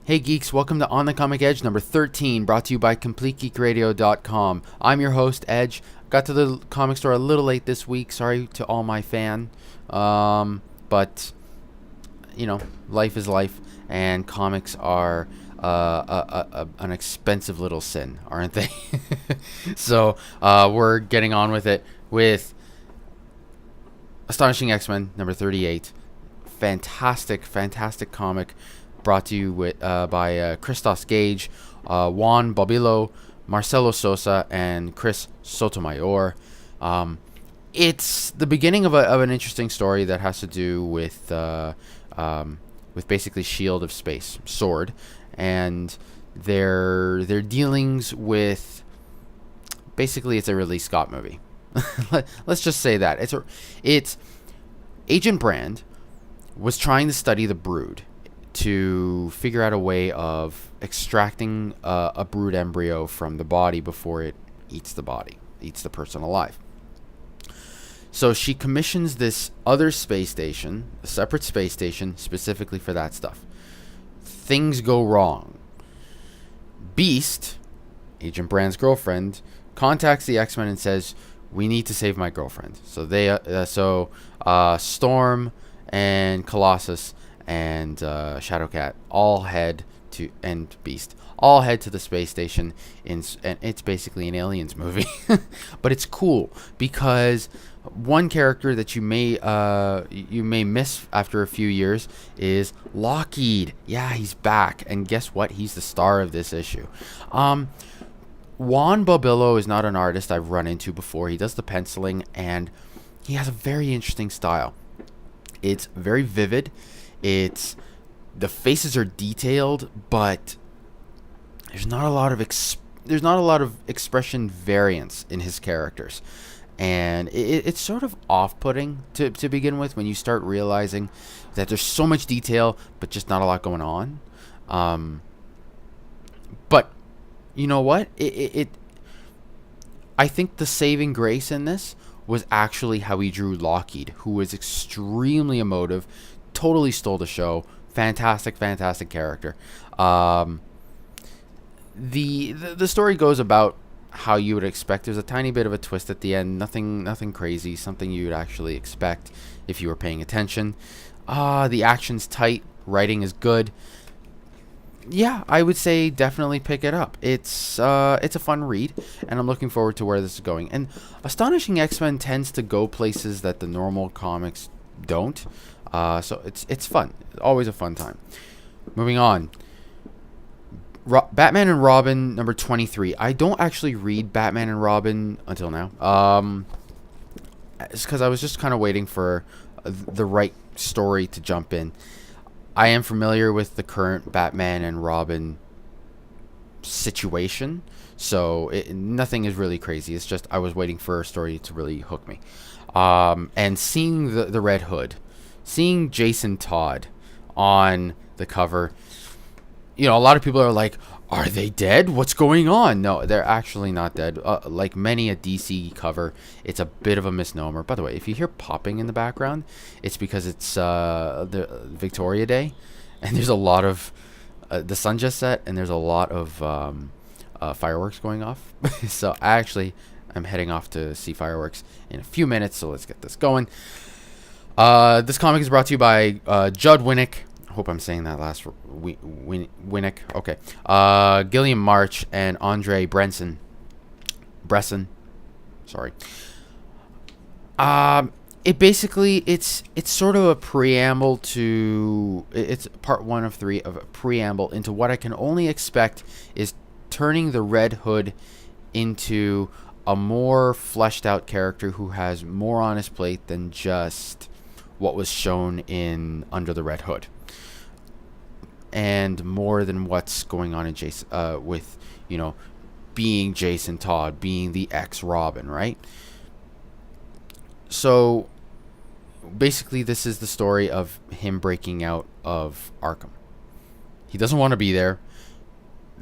Hey geeks, welcome to On the Comic Edge number 13, brought to you by CompleteGeekRadio.com. I'm your host, Edge. Got to the comic store a little late this week. Sorry to all my but life is life, and comics are an expensive little sin, aren't they? So we're getting on with it with Astonishing X-Men number 38. Fantastic comic, brought to you by Christos Gage, Juan Bobillo, Marcelo Sosa, and Chris Sotomayor. It's the beginning of an interesting story that has to do with basically Shield of Space, Sword, and their dealings with. Basically, it's a Ridley Scott movie. Let's just say that it's Agent Brand was trying to study the Brood to figure out a way of extracting a brood embryo from the body before it eats the person alive. So she commissions this other space station, a separate space station, specifically for that stuff. Things go wrong. Beast, Agent Brand's girlfriend, contacts the X-Men and says, "We need to save my girlfriend." So Storm and Colossus and Shadowcat and Beast all head to the space station, and it's basically an Aliens movie. But it's cool because one character that you may miss after a few years is Lockheed. Yeah, he's back, and guess what? He's the star of this issue. Juan Bobillo is not an artist I've run into before. He does the penciling, and he has a very interesting style. It's very vivid. The faces are detailed, but there's not a lot of expression variance in his characters, and it's sort of off-putting to begin with when you start realizing that there's so much detail, but just not a lot going on. But you know what? I think the saving grace in this was actually how he drew Lockheed, who was extremely emotive, totally stole the show. Fantastic character. The story goes about how you would expect. There's a tiny bit of a twist at the end. Nothing crazy. Something you would actually expect if you were paying attention. The action's tight. Writing is good. Yeah, I would say definitely pick it up. It's a fun read, and I'm looking forward to where this is going. And Astonishing X-Men tends to go places that the normal comics don't. So it's fun. Always a fun time. Moving on. Batman and Robin number 23. I don't actually read Batman and Robin until now. It's because I was just kind of waiting for the right story to jump in. I am familiar with the current Batman and Robin situation, so nothing is really crazy. It's just I was waiting for a story to really hook me. And seeing the Red Hood, seeing Jason Todd on the cover, a lot of people are like, "Are they dead? What's going on?" No, they're actually not dead. Like many a DC cover, it's a bit of a misnomer. By the way, if you hear popping in the background, it's because it's the Victoria Day, and there's a lot of the sun just set, and there's a lot of fireworks going off. So I'm heading off to see fireworks in a few minutes. So let's get this going. This comic is brought to you by Judd Winnick. I hope I'm saying that last. Winnick. Okay. Gilliam March and Andre Bresson. Sorry. It basically it's sort of a preamble to. It's part 1 of 3 of a preamble into what I can only expect is turning the Red Hood into a more fleshed out character who has more on his plate than just what was shown in Under the Red Hood, and more than what's going on in Jason with being Jason Todd, being the ex-Robin, right? So basically this is the story of him breaking out of Arkham. He doesn't want to be there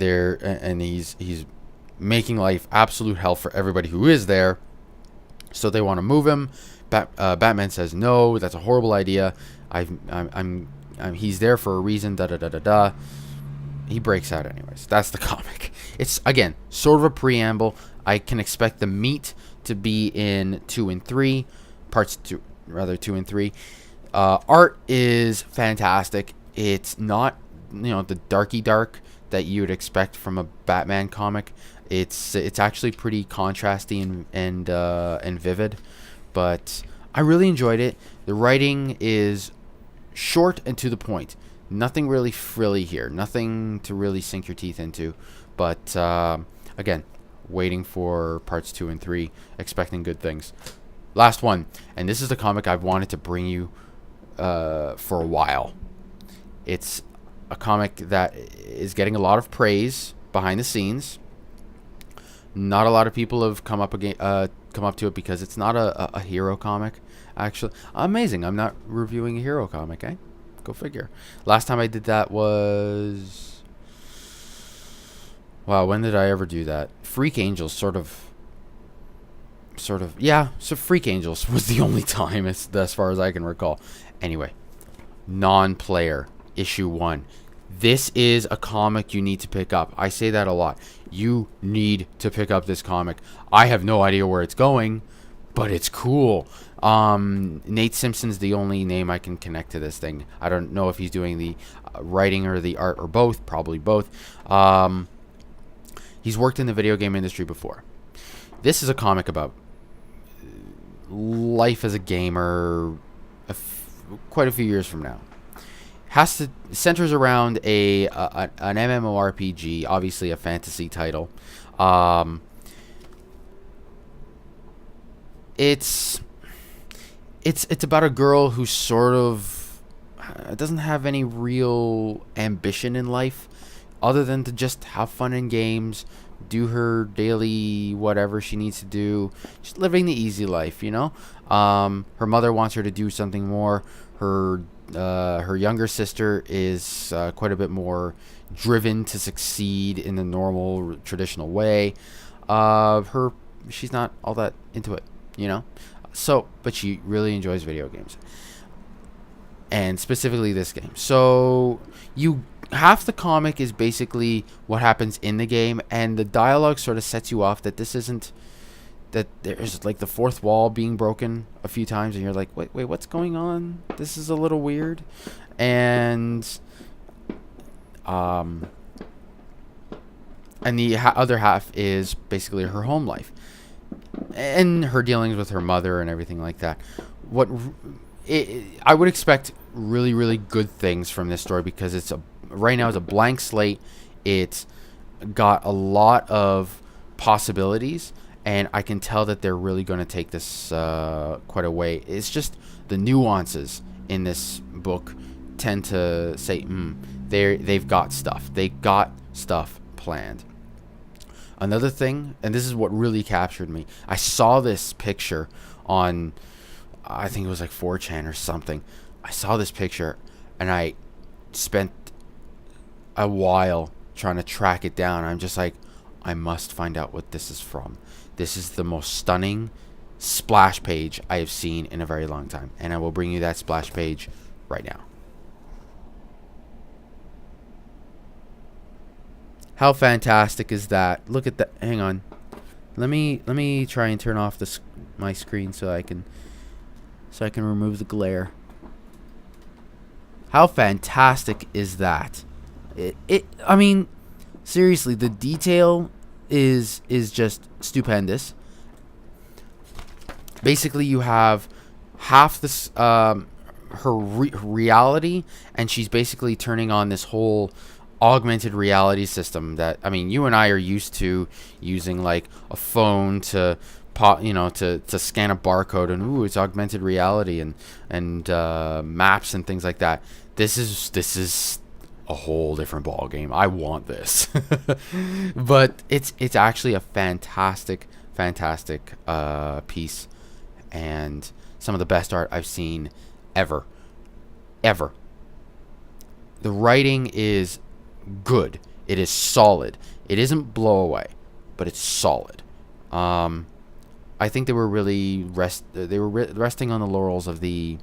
and he's making life absolute hell for everybody who is there. So they want to move him. Batman says no, that's a horrible idea. He's there for a reason. Da da da da da. he breaks out anyways. That's the comic. It's, again, sort of a preamble. I can expect the meat to be in 2 and 3, parts 2 and 3. Art is fantastic. It's not, the darky dark that you would expect from a Batman comic. It's actually pretty contrasty and vivid, but I really enjoyed it. The writing is short and to the point. Nothing really frilly here. Nothing to really sink your teeth into. But again, waiting for parts 2 and 3, expecting good things. Last one, and this is the comic I've wanted to bring you for a while. It's a comic that is getting a lot of praise behind the scenes. Not a lot of people have come up to it because it's not a hero comic. Actually, amazing. I'm not reviewing a hero comic, eh? Go figure. Last time I did that was... Wow, when did I ever do that? Freak Angels, sort of. Yeah, so Freak Angels was the only time, as far as I can recall. Anyway, Nonplayer, issue 1. This is a comic you need to pick up. I say that a lot. You need to pick up this comic. I have no idea where it's going, but it's cool. Nate Simpson's the only name I can connect to this thing. I don't know if he's doing the writing or the art or both. Probably both. He's worked in the video game industry before. This is a comic about life as a gamer quite a few years from now. Centers around an MMORPG, obviously a fantasy title. It's about a girl who sort of doesn't have any real ambition in life other than to just have fun in games, do her daily whatever she needs to do, just living the easy life, Her mother wants her to do something more. Her younger sister is quite a bit more driven to succeed in the normal traditional way. She's not all that into it, So, but she really enjoys video games, and specifically this game. So half the comic is basically what happens in the game, and the dialogue sort of sets you off that this isn't, that there's like the fourth wall being broken a few times, and you're like, wait, what's going on? This is a little weird. And the other half is basically her home life and her dealings with her mother and everything like that. I would expect really, really good things from this story because right now it's a blank slate. It's got a lot of possibilities, and I can tell that they're really going to take this quite a way. It's just the nuances in this book tend to say, they've got stuff. They got stuff planned. Another thing, and this is what really captured me, I saw this picture on, I think it was like 4chan or something. I saw this picture, and I spent a while trying to track it down. I'm just like, I must find out what this is from. This is the most stunning splash page I have seen in a very long time, and I will bring you that splash page right now. How fantastic is that? Look at that. Hang on. Let me try and turn off my screen so I can remove the glare. How fantastic is that? I mean, seriously, the detail is just stupendous. Basically, you have half this her reality, and she's basically turning on this whole augmented reality system that, I mean, you and I are used to using, like a phone to to scan a barcode, and it's augmented reality and maps and things like that. This is a whole different ball game. I want this. But it's actually a fantastic piece, and some of the best art I've seen ever. The writing is good. It is solid. It isn't blow away, but it's solid. I think they were really resting on the laurels of the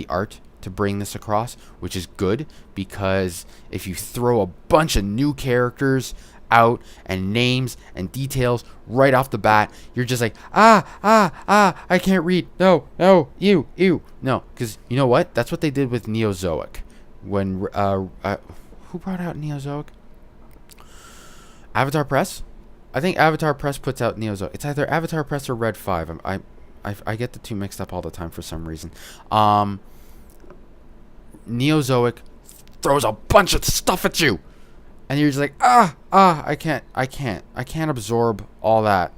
art to bring this across, which is good, because if you throw a bunch of new characters out and names and details right off the bat, you're just like, I can't read. No, ew. No, because you know what? That's what they did with Neozoic. When who brought out Neozoic? Avatar Press. I think Avatar Press puts out Neozoic. It's either Avatar Press or Red 5. I get the two mixed up all the time for some reason. Neozoic throws a bunch of stuff at you, and you're just like, I can't absorb all that.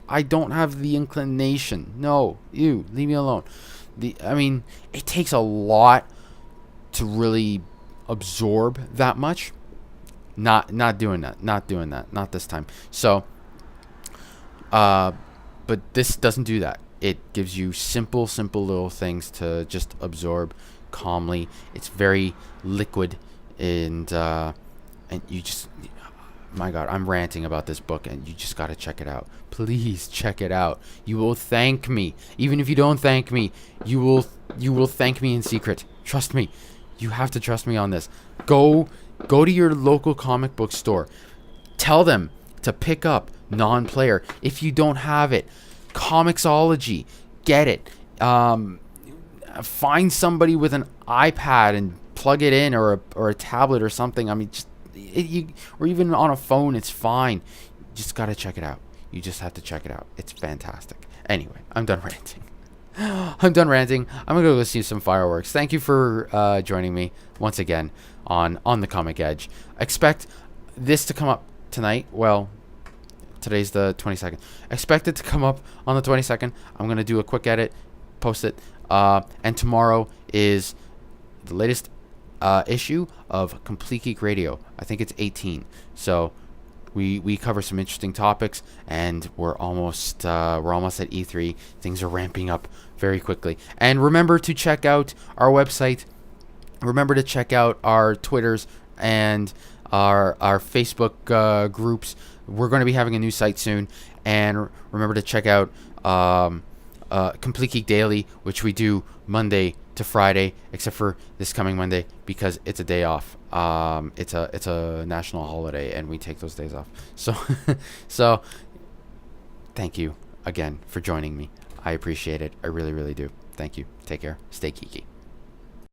I don't have the inclination. No, leave me alone. It takes a lot to really absorb that much. Not doing that. Not this time. So, but this doesn't do that. It gives you simple little things to just absorb calmly. It's very liquid, and you just, my God, I'm ranting about this book, and you just gotta check it out. Please check it out. You will thank me. Even if you don't thank me, you will thank me in secret. Trust me. You have to trust me on this. Go to your local comic book store. Tell them to pick up Nonplayer. If you don't have it, Comixology, get it. Find somebody with an iPad and plug it in, or a tablet or something. Or even on a phone, it's fine. You just gotta check it out. You just have to check it out. It's fantastic. Anyway, I'm done ranting. I'm gonna go see some fireworks. Thank you for joining me once again on the Comic Edge. Expect this to come up tonight. Well, today's the 22nd. Expect it to come up on the 22nd. I'm going to do a quick edit, post it. And tomorrow is the latest issue of Complete Geek Radio. I think it's 18. So we cover some interesting topics, and we're almost at E3. Things are ramping up very quickly. And remember to check out our website. Remember to check out our Twitters and our Facebook groups. We're going to be having a new site soon. And remember to check out Complete Geek Daily, which we do Monday to Friday, except for this coming Monday because it's a day off. It's a national holiday, and we take those days off. So thank you again for joining me. I appreciate it. I really, really do. Thank you. Take care. Stay geeky.